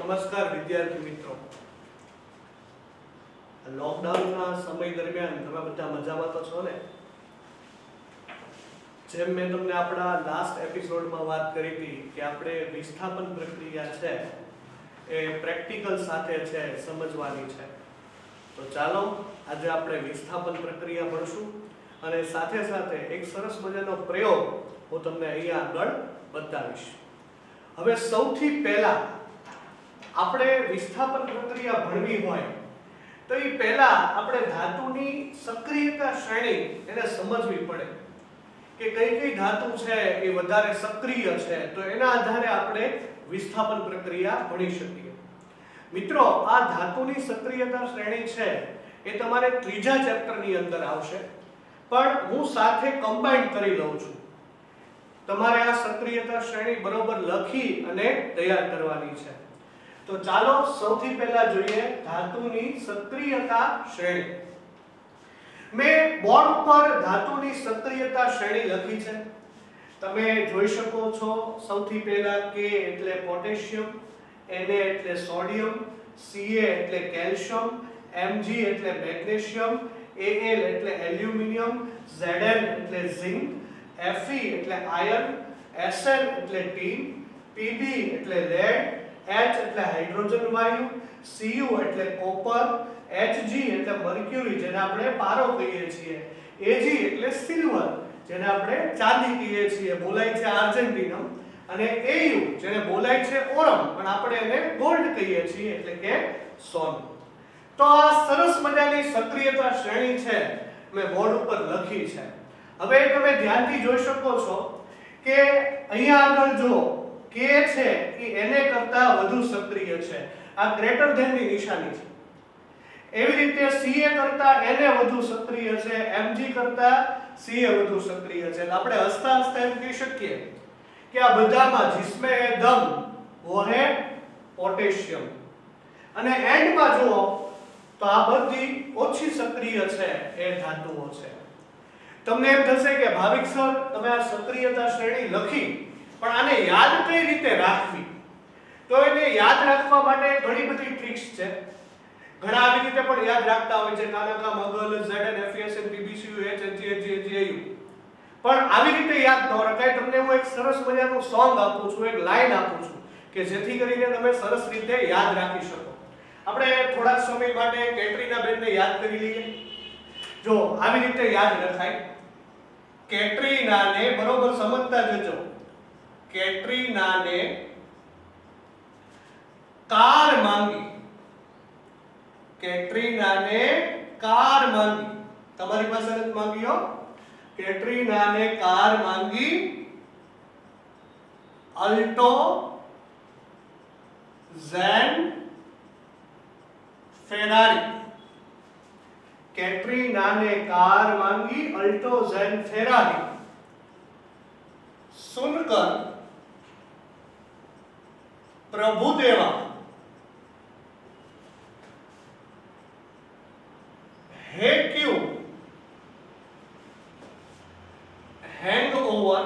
નમસ્કાર વિદ્યાર્થી મિત્રો, લોકડાઉનના સમય દરમિયાન તમે બધા મજામાં તો છો ને? જેમ મેં તમને આપણા લાસ્ટ એપિસોડમાં વાત કરી હતી કે આપણે વિસ્થાપન પ્રક્રિયા છે એ પ્રેક્ટિકલ સાથે છે સમજવાની છે. તો ચાલો આજે આપણે વિસ્થાપન પ્રક્રિયા ભણશું અને સાથે સાથે એક સરસ મજાનો પ્રયોગ હું તમને અહીંયા આગળ બતાવીશ. હવે સૌથી પહેલા આપણે વિસ્થાપન પ્રક્રિયા ભણવી હોય તો એ પહેલા આપણે ધાતુની સક્રિયતા શ્રેણી એને સમજવી પડે કે કઈ કઈ ધાતુ છે એ વધારે સક્રિય છે, તો એના આધારે આપણે વિસ્થાપન પ્રક્રિયા ભણી શકીએ. મિત્રો, આ ધાતુની સક્રિયતા શ્રેણી છે એ તમારે ત્રીજા ચેપ્ટરની અંદર આવશે, પણ હું સાથે કમ્બાઈન કરી લઉં છું. તમારે આ સક્રિયતા શ્રેણી બરોબર લખી અને તૈયાર કરવાની છે. તો ચાલો સૌથી પહેલા જોઈએ ધાતુની સક્રિયતા શ્રેણી. મેં બોર્ડ પર ધાતુની સક્રિયતા શ્રેણી લખી છે. તમે જોઈ શકો છો. સૌથી પહેલા K એટલે પોટેશિયમ, Na એટલે સોડિયમ, Ca એટલે કેલ્શિયમ, Mg એટલે મેગ્નેશિયમ, Al એટલે એલ્યુમિનિયમ, Zn એટલે ઝિંક, Fe એટલે આયર્ન, Sn એટલે ટીન, Pb એટલે લેડ, H એટલે હાઇડ્રોજન વાયુ, Cu એટલે કોપર, Hg એટલે મર્ક્યુરી જેને આપણે પારો કહીએ છીએ, Ag એટલે સિલ્વર જેને આપણે ચાંદી કહીએ છીએ, બોલાય છે આર્જેન્ટિનમ, અને Au જેને બોલાય છે ઓરમ પણ આપણે એને ગોલ્ડ કહીએ છીએ એટલે કે સોનું. તો આ સરસ મજાની સક્રિયતા શ્રેણી છે મેં બોર્ડ ઉપર લખી છે. હવે તમે ધ્યાનથી જોઈ શકો છો કે અહીંયા આગળ જો K છે એ Na કરતા વધુ સક્રિય છે. આ ગ્રેટર ધેન ની નિશાની છે. એવી રીતે Ca કરતા Na વધુ સક્રિય છે, Mg કરતા Ca વધુ સક્રિય છે. આપણે હસતા હસતા એમ કહી શકીએ કે આ બધામાં जिसमें है दम वो है પોટેશિયમ. અને એન્ડમાં જુઓ તો આ બધી ઓછી સક્રિય છે એ ધાતુઓ છે. તમને એમ થશે કે ભાવિક સર તમે આ સક્રિયતા શ્રેણી લખી પણ આને યાદ કઈ રીતે રાખવી? તો એને યાદ રાખવા માટે ઘણી બધી ટ્રિક્સ છે. ઘણા આવી રીતે પણ યાદ રાખતા હોય છે, કાનકા મગલ Zn Fsn Pbcu Hg. પણ આવી રીતે યાદ ન રખાય. તમને હું એક સરસ મજાનું સોંગ આપું છું, એક લાઈન આપું છું કે જેથી કરીને તમે સરસ રીતે યાદ રાખી શકો. આપણે થોડા સમય માટે કેટરીના બેનને યાદ કરી લઈએ. જો આવી રીતે યાદ રખાય. કેટરીનાને બરોબર સમજતા જજો. કેટરીનાને કાર માંગી. કેટરીનાને કાર માંગી. તમારી પાસે નથી માંગી હો. કેટરીનાને કાર માંગી. Alto Zen Ferrari. कैटरीना ने कार मांगी, अल्टो ज़ेन फेरारी. सुनकर प्रभुदेवा है क्यों हैंगओवर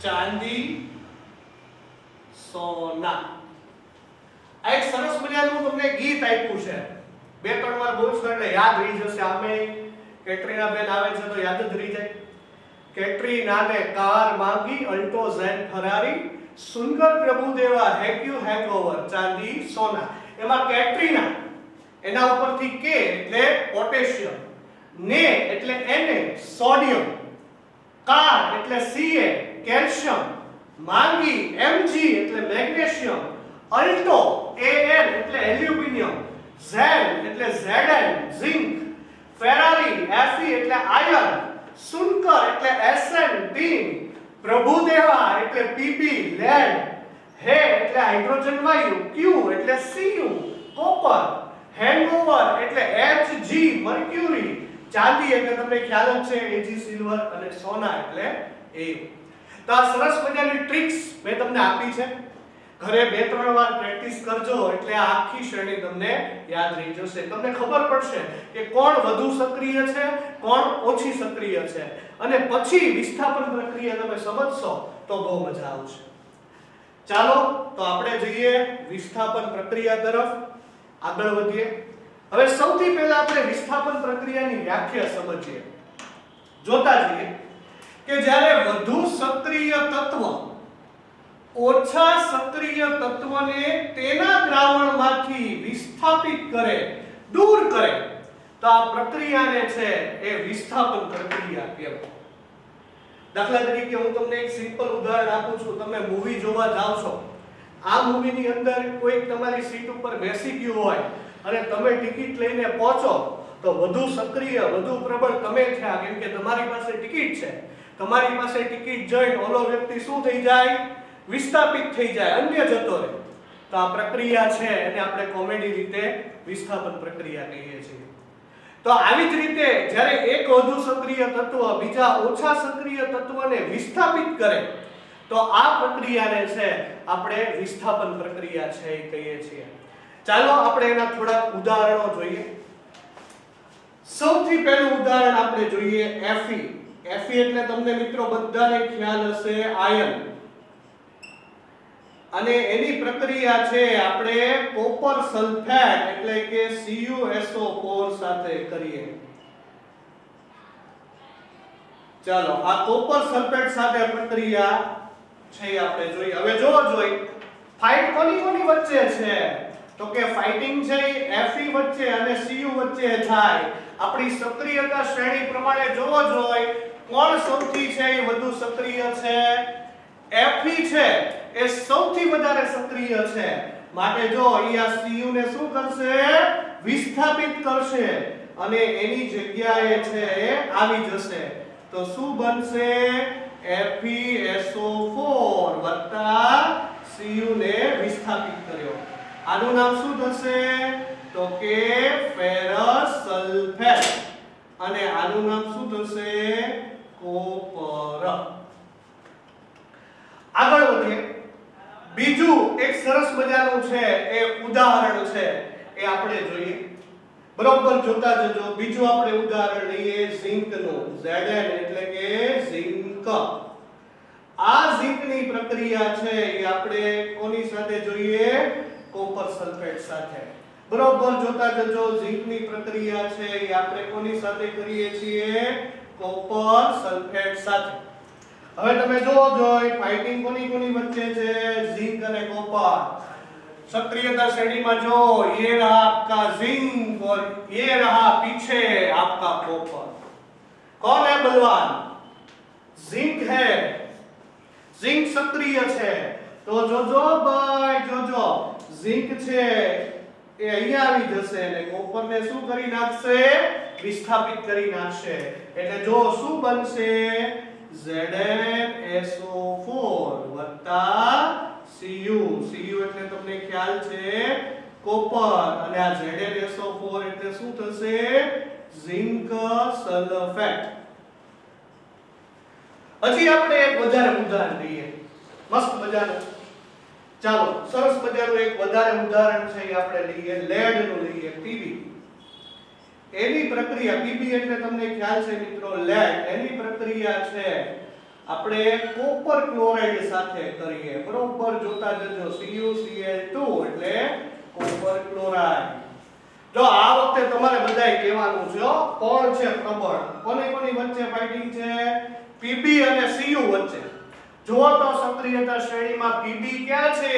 चांदी सोना. આ એક સરસ મજાનું તમને ગીત આપ્યું છે. બે ત્રણ વાર બોલશો એટલે યાદ રહી જશે. આમે કેટરીના બેન આવે છે તો યાદ જ રહી જાય. કેટરીનાને કાર માંગી, અલ્ટો ઝેન ફરારી, સુનકર પ્રભુદેવા હેક્યુ હેંગઓવર ચાંદી સોના. એમાં કેટરીના એના ઉપરથી K એટલે પોટેશિયમ, ને એટલે Na સોડિયમ, કાર એટલે Ca કેલ્શિયમ, માંગી Mg એટલે મેગ્નેશિયમ, અલ્ટો Al એટલે એલ્યુમિનિયમ, ઝેન એટલે Zn ઝિંક, ફેરારી Fe એટલે આયર્ન, સુનકર એટલે Sn ટીન, પ્રભુદેવા એટલે Pb લેડ, હે એટલે હાઇડ્રોજન વાયુ, Q એટલે Cu કોપર, હેંગઓવર એટલે Hg મર્ક્યુરી, ચાંદી એટલે તમને ખ્યાલ જ છે Ag સિલ્વર, અને સોના એટલે A. તો આ સરસ મજાની ટ્રિક્સ મેં તમને આપી છે. ઘરે બે ત્રણ વાર પ્રેક્ટિસ કરજો એટલે આ આખી શ્રેણી તમને યાદ રહી જશે. તમને ખબર પડશે કે કોણ વધુ સક્રિય છે, કોણ ઓછી સક્રિય છે, અને પછી વિસ્થાપન પ્રક્રિયા તમે સમજશો તો બહુ મજા આવશે. ચાલો તો આપણે જઈએ વિસ્થાપન પ્રક્રિયા તરફ, આગળ વધીએ. હવે સૌથી પહેલા આપણે વિસ્થાપન પ્રક્રિયાની વ્યાખ્યા સમજીએ. જોતા જઈએ કે જ્યારે વધુ સક્રિય તત્વ ઓછા સક્રિય તત્વને તેના દ્રાવણમાંથી વિસ્થાપિત કરે, દૂર કરે, તો આ પ્રક્રિયાને છે એ વિસ્થાપન પ્રક્રિયા કહેવાય. દાખલા તરીકે હું તમને એક સિમ્પલ ઉદાહરણ આપું છું. તમે મૂવી જોવા જાવ છો, આ મૂવીની અંદર કોઈક તમારી સીટ ઉપર બેસી ગયું હોય અને તમે ટિકિટ લઈને પહોંચો તો વધુ સક્રિય, વધુ પ્રબળ તમે થયા, કેમ કે તમારી પાસે ટિકિટ છે. તમારી પાસે ટિકિટ જોઈને ઓલો વ્યક્તિ શું થઈ જાય? વિસ્થાપિત થઈ જાય, અન્ય જતો રહે. તો આ પ્રક્રિયા છે એને આપણે કોમેડી રીતે વિસ્થાપન પ્રક્રિયા કહીએ છીએ. તો આવી જ રીતે જ્યારે એક વધુ સક્રિય તત્વ બીજા ઓછા સક્રિય તત્વને વિસ્થાપિત કરે તો આ પ્રક્રિયાને છે આપણે વિસ્થાપન પ્રક્રિયા છે એ કહીએ છીએ. ચાલો આપણે એના થોડા ઉદાહરણો જોઈએ. સૌથી પહેલું ઉદાહરણ આપણે જોઈએ Fe. Fe એટલે તમને મિત્રો બધાને ખ્યાલ હશે, આયન. અને એની પ્રક્રિયા છે આપણે કોપર સલ્ફેટ એટલે કે CuSO4 સાથે કરીએ. ચાલો આ કોપર સલ્ફેટ સાથે પ્રક્રિયા છે આપણે જોઈએ. હવે જોઈ ફાઇટ કોની વચ્ચે છે? તો કે ફાઇટિંગ છે Fe વચ્ચે અને Cu વચ્ચે થાય. આપણી સક્રિયતા શ્રેણી પ્રમાણે જોઈ કોણ સૌથી છે એ વધુ સક્રિય છે? Fe છે એ સૌથી વધારે સક્રિય છે. માટે જો અહીંયા Cu ને શું કરશે? વિસ્થાપિત કરશે અને એની જગ્યાએ છે એ આવી જશે. તો શું બનશે? FeSO4 વત્તા Cu ને વિસ્થાપિત કર્યો. આનું નામ શું થશે? તો કે ફેરસ સલ્ફેટ. અને આનું નામ શું થશે? કોપર. આગળ વધીએ. બીજું એક સરસ મજાનું છે એ ઉદાહરણ છે એ આપણે જોઈએ. બરોબર જોતા જજો. બીજું આપણે ઉદાહરણ લઈએ ઝિંકનું. Zn એટલે કે ઝિંક. આ ઝિંકની પ્રક્રિયા છે એ આપણે કોની સાથે જોઈએ? કોપર સલ્ફેટ સાથે. બરોબર જોતા જજો. ઝિંકની પ્રક્રિયા છે એ આપણે કોની સાથે કરીએ છીએ? કોપર સલ્ફેટ સાથે. હવે તમે જોઈ ફાઇટિંગ કોની વચ્ચે છે? ઝિંક અને કોપર. सक्रियता श्रेणी में जो ये रहा आपका जिंक और ये रहा पीछे आपका कॉपर. कौन है बलवान? जिंक है. जिंक सक्रिय છે. તો જોજો ભાઈ, જોજો जिंक છે એ અહીંયા આવી જશે અને કોપરને શું કરી નાખશે? વિસ્થાપિત કરી નાખશે. એટલે જો શું બનશે? ZnSO4 વત્તા Cu. Cu એટલે તમને ખ્યાલ છે કોપર અને આ ZnSO4 એટલે શું થશે? Zinc sulphate. હજી આપણે એક વધારે ઉદાહરણ લઈએ, મસ્ત મજાનું. ચાલો સરસ મજાનું એક વધારે ઉદાહરણ છે એ આપણે લઈએ, લેડ નું લઈએ, Pb. એની પ્રક્રિયા Pb એટલે તમને ખ્યાલ છે મિત્રો લેડ. એની પ્રક્રિયા છે આપણે કોપર ક્લોરાઇડ સાથે કરીએ. બરોબર જોતા જજો. CuCl2 એટલે કોપર ક્લોરાઇડ. જો આ વખતે તમારે બધાય કહેવાનું છે કોણ છે પ્રબળ. કોની વચ્ચે ફાઇટિંગ છે? Pb અને Cu વચ્ચે. જો તો सक्रियता श्रेणी में Pb क्या છે?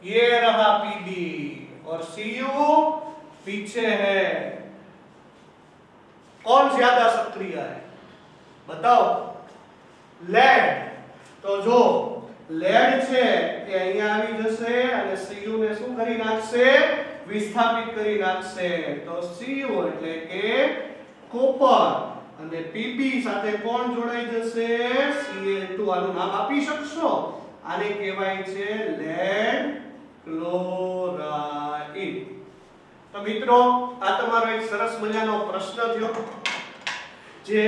ये रहा Pb और Cu पीछे है. कौन ज्यादा सक्रिय है? बताओ. लेड. तो जो લેડ છે એ અહીંયા આવી જશે અને Cu ને શું કરી નાખશે? વિસ્થાપિત કરી નાખશે. તો Cu એટલે કે કોપર અને Pb સાથે કોણ જોડાઈ જશે? Cl2. આનું નામ આપી શકશો? આને કહેવાય છે લેડ ક્લોરાઇડ. તો મિત્રો આ તમારો એક સરસ મજાનો પ્રશ્ન થયો જે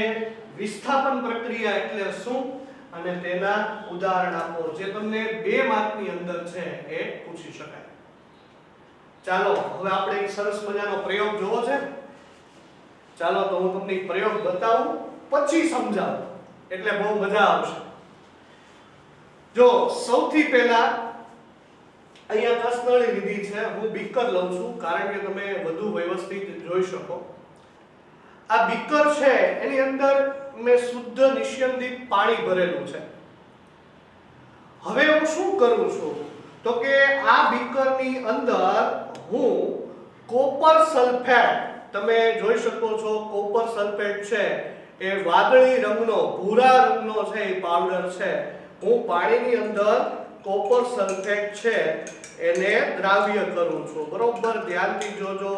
વિસ્થાપન પ્રક્રિયા એટલે શું અને તેના ઉદાહરણ આપો, જે તમને 2 માર્કની અંદર છે એ પૂછી શકાય. ચાલો હવે આપણે એક સરસ મજાનો પ્રયોગ જોવો છે. ચાલો તો હું તમને પ્રયોગ બતાવું પછી સમજાવું એટલે બહુ મજા આવશે. જો સૌથી પહેલા અહીંયા કસનળી લીધી છે, હું બીકર લઉં છું કારણ કે તમે વધુ વ્યવસ્થિત જોઈ શકો. આ બીકર છે એની અંદર મેં શુદ્ધ નિસ્યંદિત પાણી ભરેલું છે. હવે હું શું કરું છું તો કે આ બીકરની અંદર હું કોપર સલ્ફેટ, તમે જોઈ શકો છો કોપર સલ્ફેટ છે એ વાદળી રંગનો, ભૂરા રંગનો છે એ પાવડર છે. હું પાણીની અંદર કોપર સલ્ફેટ છે એને દ્રાવ્ય કરું છું. બરોબર ધ્યાનથી જોજો,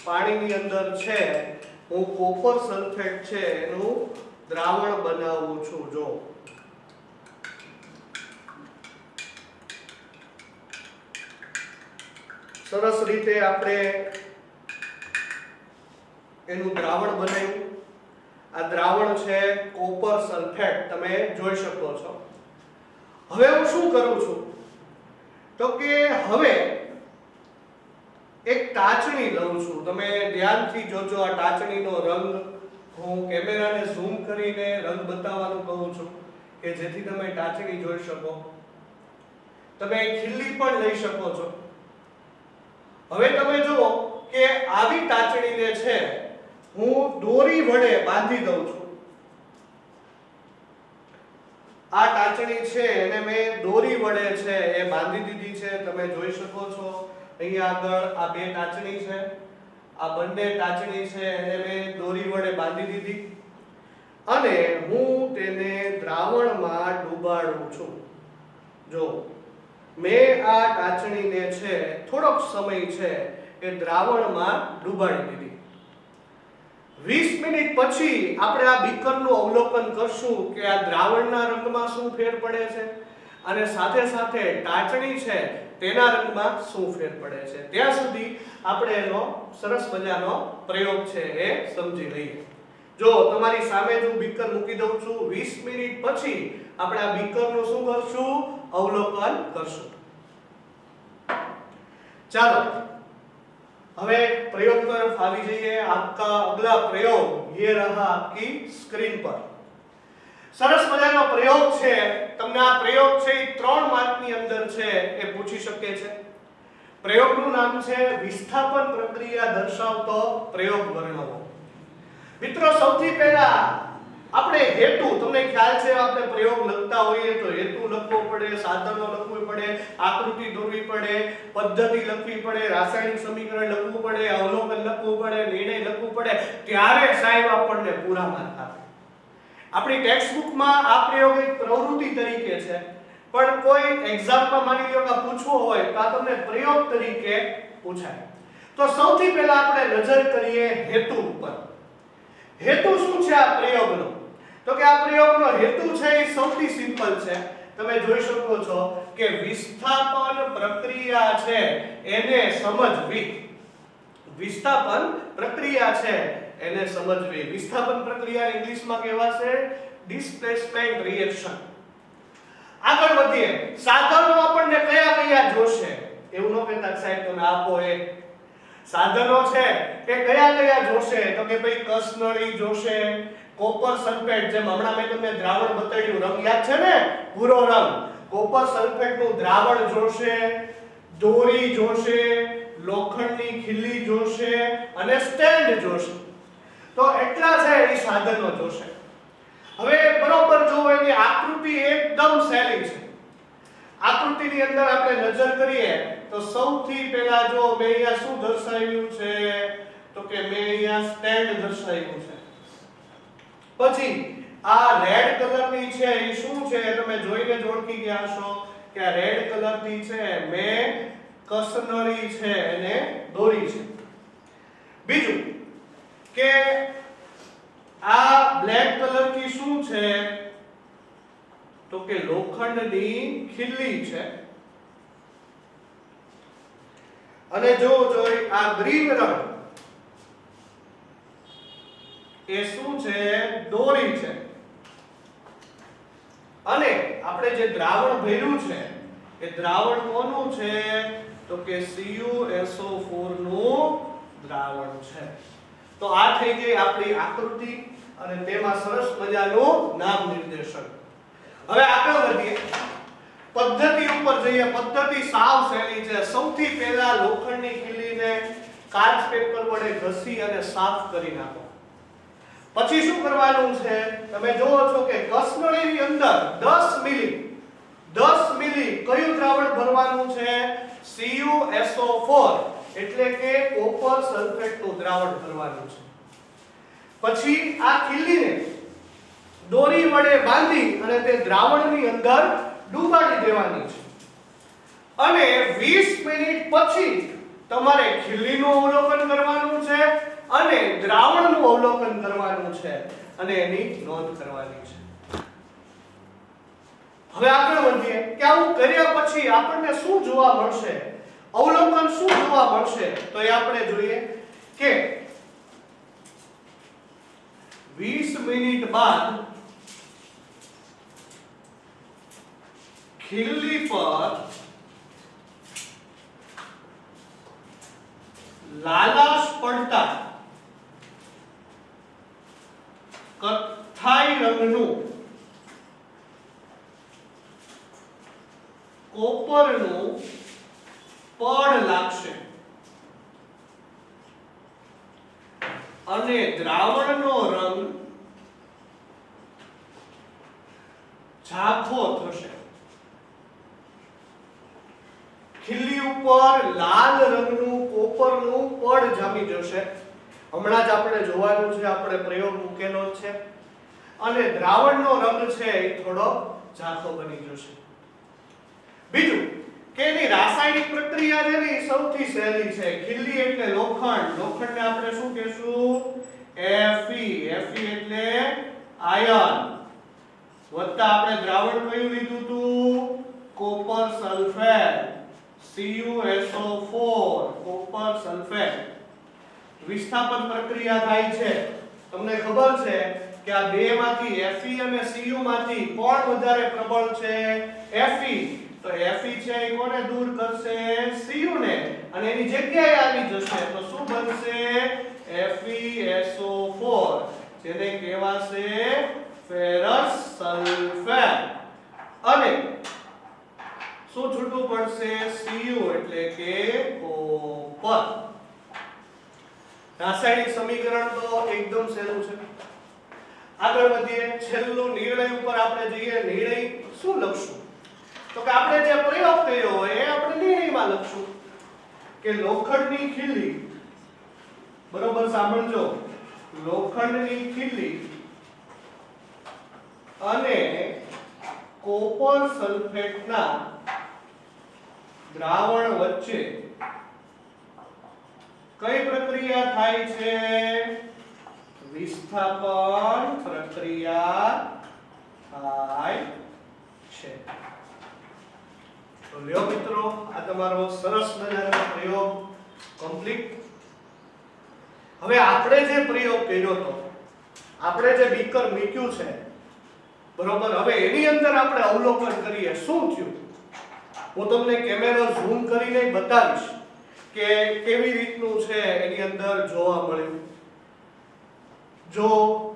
પાણીની અંદર છે હું કોપર સલ્ફેટ છે એનું દ્રાવણ બનાવું છું. જો સરસ રીતે આપણે એનું દ્રાવણ બનાવ્યું. આ દ્રાવણ છે કોપર સલ્ફેટ, તમે જોઈ શકો છો. હવે હું શું કરું છું તો કે હવે એક ટાચણી લઉં છું. તમે ધ્યાનથી જોજો આ ટાચણીનો રંગ, હું કેમેરાને ઝૂમ કરીને રંગ બતાવવાનું કહું છું કે જેથી તમે ટાચણી જોઈ શકો. તમે ખીલ્લી પણ લઈ શકો છો. હવે તમે જુઓ કે આવી ટાચણીને છે હું દોરી વડે બાંધી દઉં છું. આ ટાચણી છે એને મેં દોરી વડે છે એ બાંધી દીધી છે. તમે જોઈ શકો છો અહીંયા આગળ આ બે ટાચણી છે, આ બંને ટાચણી છે એને મેં દોરી વડે બાંધી દીધી અને હું તેને દ્રાવણમાં ડુબાડું છું. જો મેં આ ટાચણીને છે થોડોક સમય છે એ દ્રાવણમાં ડુબાડી દીધી. 20 મિનિટ પછી આપણે આ બીકરનું અવલોકન કરશું કે આ દ્રાવણના રંગમાં શું ફેર પડે છે અને સાથે સાથે ટાચણી છે તેના રંગમાં શું ફેર પડે છે. ત્યાં સુધી આપણે એનો સરસ મજાનો પ્રયોગ છે એ સમજી લઈએ. જો તમારી સામે જ હું બીકર મૂકી દઉં છું. 20 મિનિટ પછી આપણે આ બીકરનું શું કરશું? અવલોકન કરશું. ચાલો હવે प्रयोग तरफ આવી જઈએ. आपका अगला प्रयोग ये रहा आपकी स्क्रीन पर. સરસ મજાનો પ્રયોગ છે. તમને આ પ્રયોગ છે એ 3 માર્કની અંદર છે એ પૂછી શકે છે. પ્રયોગનું નામ છે વિસ્થાપન પ્રક્રિયા દર્શાવતો પ્રયોગ વર્ણવો. મિત્રો સૌથી પહેલા આપણે હેતુ, તમને ખ્યાલ છે આપણે પ્રયોગ લખતા હોઈએ તો હેતુ લખવો પડે, સાધનો લખવું પડે, આકૃતિ દોરવી પડે, પદ્ધતિ લખવી પડે, રાસાયણિક સમીકરણ લખવું પડે, અવલોકન લખવું પડે, નિર્ણય લખવું પડે, ત્યારે સાહેબ આપણને પૂરા માર્ક આપે. આપણી ટેક્સ્ટ બુકમાં આ પ્રયોગ એક પ્રવૃત્તિ તરીકે છે, પણ કોઈ એક્ઝામમાં માની લો કે પૂછવો હોય તો આ તમને પ્રયોગ તરીકે પૂછાય. તો સૌથી પહેલા આપણે નજર કરીએ હેતુ ઉપર. હેતુ શું છે આ પ્રયોગનો? તો કે આ પ્રયોગનો હેતુ છે એ સૌથી સિમ્પલ છે. તમે જોઈ શકો છો કે વિસ્થાપન પ્રક્રિયા છે એને સમજવી. વિસ્થાપન પ્રક્રિયા છે એને સમજવી. વિસ્થાપન પ્રક્રિયા ઇંગ્લિશમાં કહેવાશે ડિસ્પ્લેસમેન્ટ રિએક્શન. આગળ વધીએ. સાધનો આપણને કયા કયા જોશે? એવું ન કહેતા સાહેબ તમે આપો એ સાધનો છે એ કયા કયા જોશે? તો કે ભાઈ કસનળી જોશે, કોપર સલ્ફેટ, જેમ હમણાં મેં તમને દ્રાવણ બતાવ્યું, રંગ યાદ છે ને, ભૂરો રંગ, કોપર સલ્ફેટનું દ્રાવણ જોશે, દોરી જોશે, લોખંડની ખીલી જોશે અને સ્ટેન્ડ જોશે. તો એટલા છે એ સાધનો જોશે. હવે બરોબર જો એની આકૃતિ એકદમ સહેલી છે. આકૃતિની અંદર આપણે નજર કરીએ તો સૌથી પહેલા જો મેં અહીંયા શું દર્શાવ્યું છે તો કે મેં અહીંયા સ્ટેન્ડ દર્શાવ્યું છે. પછી આ રેડ કલરની છે એ શું છે તમે જોઈને જ ઓળખી ગયા છો કે આ રેડ કલરની છે મેં કસનળી છે એને દોરી છે. બીજું કે આ બ્લેક કલરની શું છે તો કે લોખંડની ખીલી છે. અને જો આ ગ્રીન રંગ એ શું છે? દોરી છે. અને આપણે જે દ્રાવણ ભર્યું છે એ દ્રાવણ કોનું છે તો કે CuSO4 નું દ્રાવણ છે. તો આ થઈ ગઈ આપણી આકૃતિ અને તેમાં સરસ મજાનું નામ નિર્દેશન. હવે આગળ વધીએ. પદ્ધતિ ઉપર જઈએ. પદ્ધતિ સાવ સહેલી છે. સૌથી પહેલા લોખંડની ખીલીને કાચ પેપર વડે ઘસી અને સાફ કરી નાખો. પછી શું કરવાનું છે? તમે જોવો છો કે કસનળીની અંદર 10 મિલી કયું દ્રાવણ ભરવાનું છે? CuSO4 એટલે કે કોપર સલ્ફેટનું દ્રાવણ ભરવાનું છે. પછી આ ખીલીને દોરી વડે બાંધી અને તે દ્રાવણની અંદર ડૂબાડી દેવાની છે. અને 20 મિનિટ પછી તમારે ખીલીનું અવલોકન કરવાનું છે અને દ્રાવણનું અવલોકન કરવાનું છે અને એની નોંધ કરવાની છે. હવે આગળ વધીએ કે આવું કર્યા પછી આપણને શું જોવા મળશે, અવલોકન શું જોવા મળશે? તો એ આપણે જોઈએ કે 20 મિનિટ બાદ ખીલી પર લાલાશ પડતા કથ્થાઈ રંગનું કોપરનું પડ લાગશે અને દ્રાવણનો રંગ ઝાંખો થશે. ખીલી ઉપર લાલ રંગનું કોપરનું પડ જામી જશે. હમણાં જ આપણે જોવાનું છે, આપણે પ્રયોગ મૂકેલો છે. અને દ્રાવણનો રંગ છે એ થોડો ઝાંખો બની જશે. બીજું કે એની રાસાયણિક પ્રક્રિયા છે ને સૌથી સહેલી છે. ખીલી એટલે લોખંડ, લોખંડને આપણે શું કહેશું? Fe. Fe એટલે આયન વત્તા આપણે દ્રાવણ કયું લીધું હતું? Copper sulphate, CuSO4 copper sulphate. વિસ્થાપન પ્રક્રિયા થાય છે. તમને ખબર છે કે આ બે માંથી Fe અને Cu માંથી કોણ વધારે પ્રબળ છે? Fe. તો Fe છે એ કોને દૂર કરશે? Cu ને, અને એની જગ્યાએ આવી જશે તો શું બનશે? FeSO4 જેને કહેવાશે ફેરસ સલ્ફેટ. અને શું છૂટું પડશે? Cu એટલે કે કોપર. રાસાયણિક સમીકરણ તો એકદમ સહેલું છે. આગળ વધીએ. છેલ્લું નિર્ણય ઉપર આપણે જઈએ. નિર્ણય શું લખશું? તો કે આપણે જે પ્રયોગ કર્યો હોય એ આપણે નિર્ણયમાં લખશું કે લોખંડની ખીલી, બરોબર સાંભળજો, લોખંડની ખીલી અને કોપર સલ્ફેટના દ્રાવણ વચ્ચે કઈ પ્રક્રિયા થાય છે? વિસ્થાપન પ્રક્રિયા થાય છે. તો લ્યો મિત્રો, આ તમારો સરસ મજાનો પ્રયોગ કમ્પ્લીટ. હવે આપણે જે પ્રયોગ કર્યો હતો, આપણે જે બીકર મૂક્યું છે, બરોબર, હવે એની અંદર આપણે અવલોકન કરીએ શું થયું. હું તમને કેમેરો ઝૂમ કરીને બતાવીશ કે કેવી રીતનું છે એની અંદર જોવા મળ્યું. જો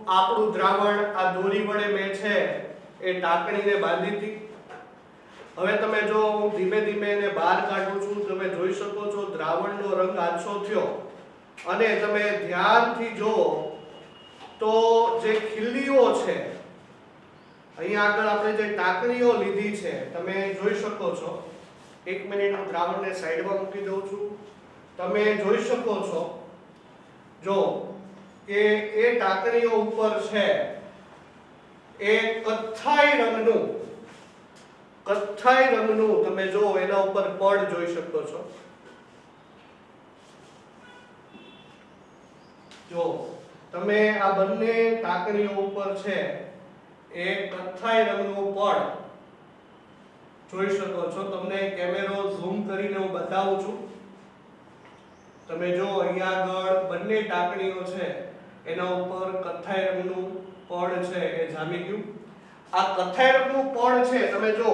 આપણું દ્રાવણ આ દોરી વડે મેં છે એ ટાંકણીને બાંધી હતી. હવે તમે જો હું ધીમે ધીમે એને બહાર કાઢું છું, તમે જોઈ શકો છો દ્રાવણનો રંગ આછો થયો. અને તમે ધ્યાનથી જો તો જે ખીલીઓ છે, અહીંયા આગળ આપણે જે ટાંકણીઓ લીધી છે તમે જોઈ શકો છો. એક મિનિટ, હું દ્રાવણને સાઈડમાં મૂકી દઉં છું. તમે જોઈ શકો છો જો કે એ ટાંકણીઓ ઉપર છે એ કથ્થાઈ રંગનું તમે જો એના ઉપર પડ જોઈ શકો છો. જો તમે આ બંને ટાંકણીઓ ઉપર છે એ કથ્થાઈ રંગનું પડ જોઈ શકો છો. તમને કેમેરો ઝૂમ કરીને હું બતાવું છું. તમે જો અહીંયા આગળ બંને ટાંકણીઓ છે એના ઉપર કથ્થાઈ રંગનું પડ છે એ જામી ગયું. આ કથ્થાઈ રંગનું પડ છે, તમે જો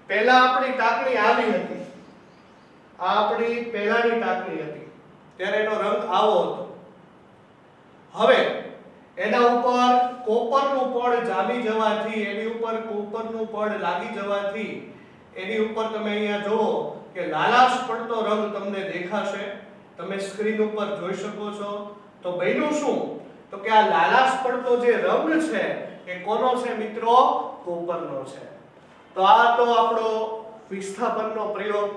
પહેલા આપણી ટાંકણી આવી હતી, આ આપણી પહેલાની ટાંકણી હતી ત્યારે એનો રંગ આવો હતો. હવે એના ઉપર કોપરનું પડ જામી જવાથી, એની ઉપર કોપરનું પડ લાગી જવાથી એની ઉપર તમે અહીંયા જુઓ કે લાલાશ પડતો રંગ તમને દેખાશે, તમે સ્ક્રીન ઉપર જોઈ શકો છો. તો બન્યું શું? તો કે આ લાલાશ પડતો જે રંગ છે એ કોનો છે મિત્રો? કોપરનો છે. તો આ તો આપણો વિસ્થાપનનો પ્રયોગ.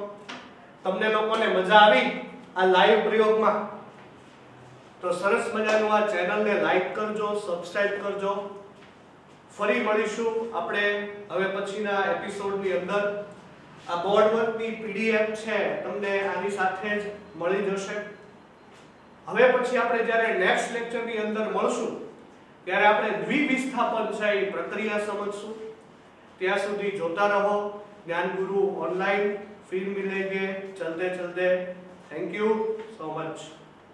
તમને લોકોને મજા આવી આ લાઈવ પ્રયોગમાં? તો સરસ મજાનું આ ચેનલને લાઈક કરજો, સબસ્ક્રાઇબ કરજો. ફરી મળીશું આપણે હવે પછીના એપિસોડની અંદર. આ બોર્ડ વર્કની પીડીએફ છે તમને આની સાથે જ મળી જશે. હવે પછી આપણે જ્યારે નેક્સ્ટ લેક્ચરની અંદર મળશું ત્યારે આપણે દ્વિવિસ્થાપન છે એ પ્રક્રિયા સમજશું. ત્યાં સુધી જોતા રહો જ્ઞાનગુરુ ઓનલાઈન. फिर मिलेंगे चलते चलते. Thank you so much.